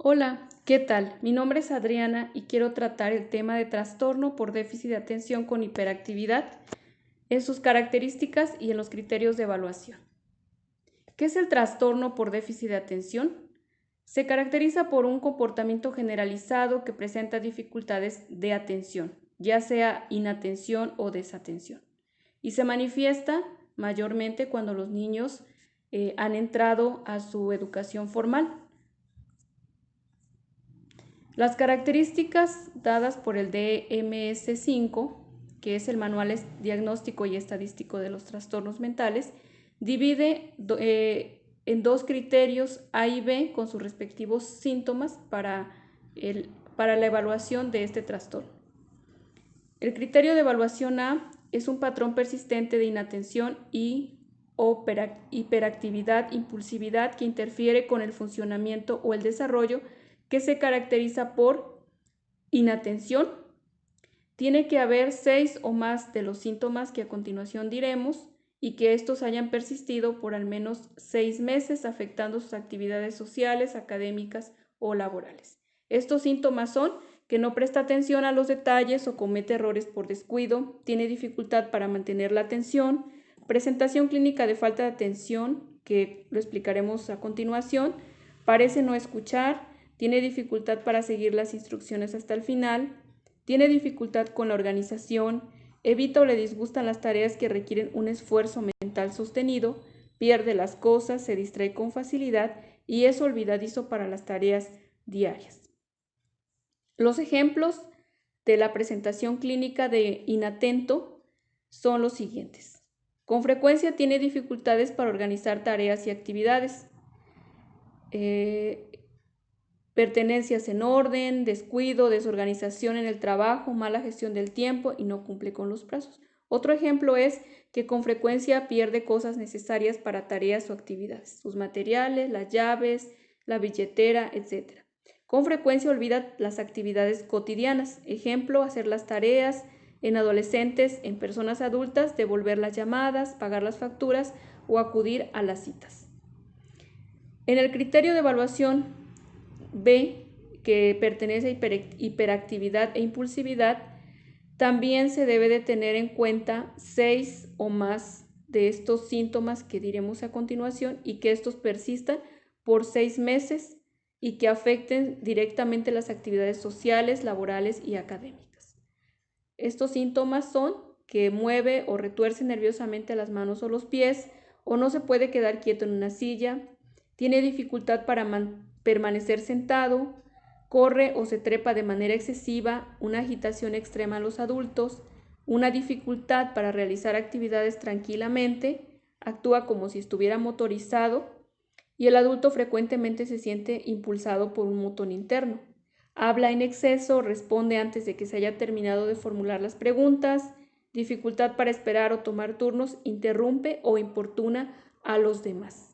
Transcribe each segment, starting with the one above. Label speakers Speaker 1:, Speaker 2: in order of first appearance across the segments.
Speaker 1: Hola, ¿qué tal? Mi nombre es Adriana y quiero tratar el tema de trastorno por déficit de atención con hiperactividad en sus características y en los criterios de evaluación. ¿Qué es el trastorno por déficit de atención? Se caracteriza por un comportamiento generalizado que presenta dificultades de atención, ya sea inatención o desatención, y se manifiesta mayormente cuando los niños han entrado a su educación formal. Las características dadas por el DMS-5, que es el Manual Diagnóstico y Estadístico de los Trastornos Mentales, divide en dos criterios A y B con sus respectivos síntomas para la evaluación de este trastorno. El criterio de evaluación A es un patrón persistente de inatención y o hiperactividad, impulsividad que interfiere con el funcionamiento o el desarrollo, que se caracteriza por inatención. Tiene que haber 6 o más de los síntomas que a continuación diremos y que estos hayan persistido por al menos 6 meses afectando sus actividades sociales, académicas o laborales. Estos síntomas son que no presta atención a los detalles o comete errores por descuido, tiene dificultad para mantener la atención, presentación clínica de falta de atención, que lo explicaremos a continuación, parece no escuchar, tiene dificultad para seguir las instrucciones hasta el final, tiene dificultad con la organización, evita o le disgustan las tareas que requieren un esfuerzo mental sostenido, pierde las cosas, se distrae con facilidad y es olvidadizo para las tareas diarias. Los ejemplos de la presentación clínica de inatento son los siguientes. Con frecuencia tiene dificultades para organizar tareas y actividades. Pertenencias en orden, descuido, desorganización en el trabajo, mala gestión del tiempo y no cumple con los plazos. Otro ejemplo es que con frecuencia pierde cosas necesarias para tareas o actividades, sus materiales, las llaves, la billetera, etc. Con frecuencia olvida las actividades cotidianas, ejemplo, hacer las tareas, en adolescentes, en personas adultas, devolver las llamadas, pagar las facturas o acudir a las citas. En el criterio de evaluación B, que pertenece a hiperactividad e impulsividad, también se debe de tener en cuenta 6 o más de estos síntomas que diremos a continuación y que estos persistan por 6 meses y que afecten directamente las actividades sociales, laborales y académicas. Estos síntomas son que mueve o retuerce nerviosamente las manos o los pies, o no se puede quedar quieto en una silla, tiene dificultad para permanecer sentado, corre o se trepa de manera excesiva, una agitación extrema en los adultos, una dificultad para realizar actividades tranquilamente, actúa como si estuviera motorizado y el adulto frecuentemente se siente impulsado por un motor interno. Habla en exceso, responde antes de que se haya terminado de formular las preguntas, dificultad para esperar o tomar turnos, interrumpe o importuna a los demás.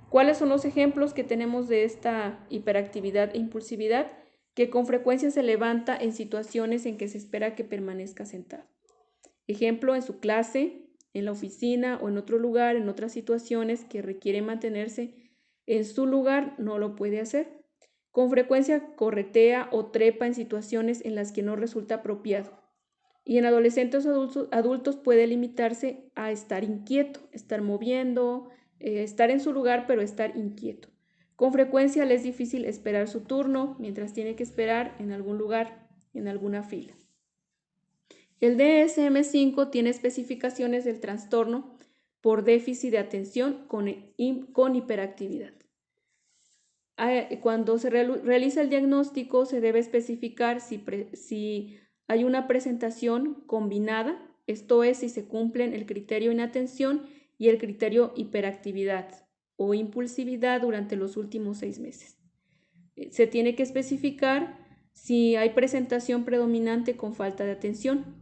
Speaker 1: ¿Cuáles son los ejemplos que tenemos de esta hiperactividad e impulsividad? Que con frecuencia se levanta en situaciones en que se espera que permanezca sentado. Ejemplo, en su clase, en la oficina o en otro lugar, en otras situaciones que requiere mantenerse en su lugar, no lo puede hacer. Con frecuencia corretea o trepa en situaciones en las que no resulta apropiado. Y en adolescentes o adultos puede limitarse a estar inquieto, estar moviendo, estar en su lugar, pero estar inquieto. Con frecuencia le es difícil esperar su turno mientras tiene que esperar en algún lugar, en alguna fila. El DSM-5 tiene especificaciones del trastorno por déficit de atención con hiperactividad. Cuando se realiza el diagnóstico se debe especificar si hay una presentación combinada, esto es, si se cumplen el criterio inatención y el criterio hiperactividad o impulsividad durante los últimos 6 meses. Se tiene que especificar si hay presentación predominante con falta de atención.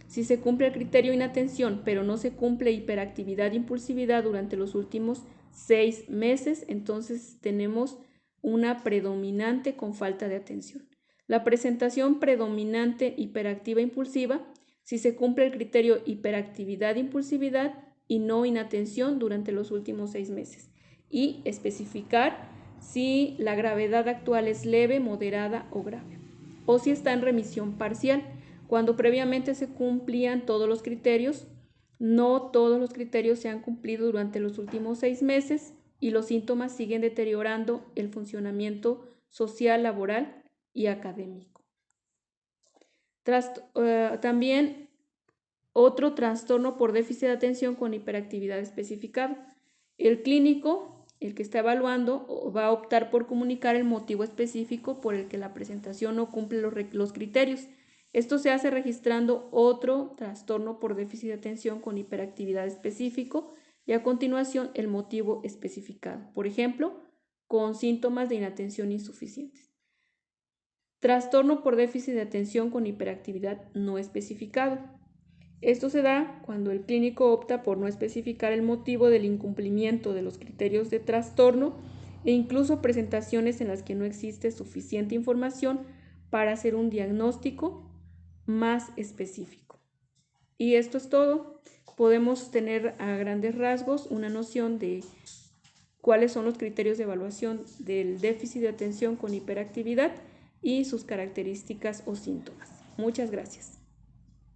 Speaker 1: Si se cumple el criterio inatención, pero no se cumple hiperactividad e impulsividad durante los últimos 6 meses, entonces tenemos una predominante con falta de atención. La presentación predominante hiperactiva e impulsiva, si se cumple el criterio hiperactividad e impulsividad y no inatención durante los últimos 6 meses. Y especificar si la gravedad actual es leve, moderada o grave, o si está en remisión parcial, cuando previamente se cumplían todos los criterios. No todos los criterios se han cumplido durante los últimos 6 meses y los síntomas siguen deteriorando el funcionamiento social, laboral y académico. También otro trastorno por déficit de atención con hiperactividad especificado. El clínico, el que está evaluando, va a optar por comunicar el motivo específico por el que la presentación no cumple los criterios. Esto se hace registrando otro trastorno por déficit de atención con hiperactividad específico y a continuación el motivo especificado, por ejemplo, con síntomas de inatención insuficientes. Trastorno por déficit de atención con hiperactividad no especificado. Esto se da cuando el clínico opta por no especificar el motivo del incumplimiento de los criterios de trastorno e incluso presentaciones en las que no existe suficiente información para hacer un diagnóstico más específico. Y esto es todo. Podemos tener a grandes rasgos una noción de cuáles son los criterios de evaluación del déficit de atención con hiperactividad y sus características o síntomas. Muchas gracias.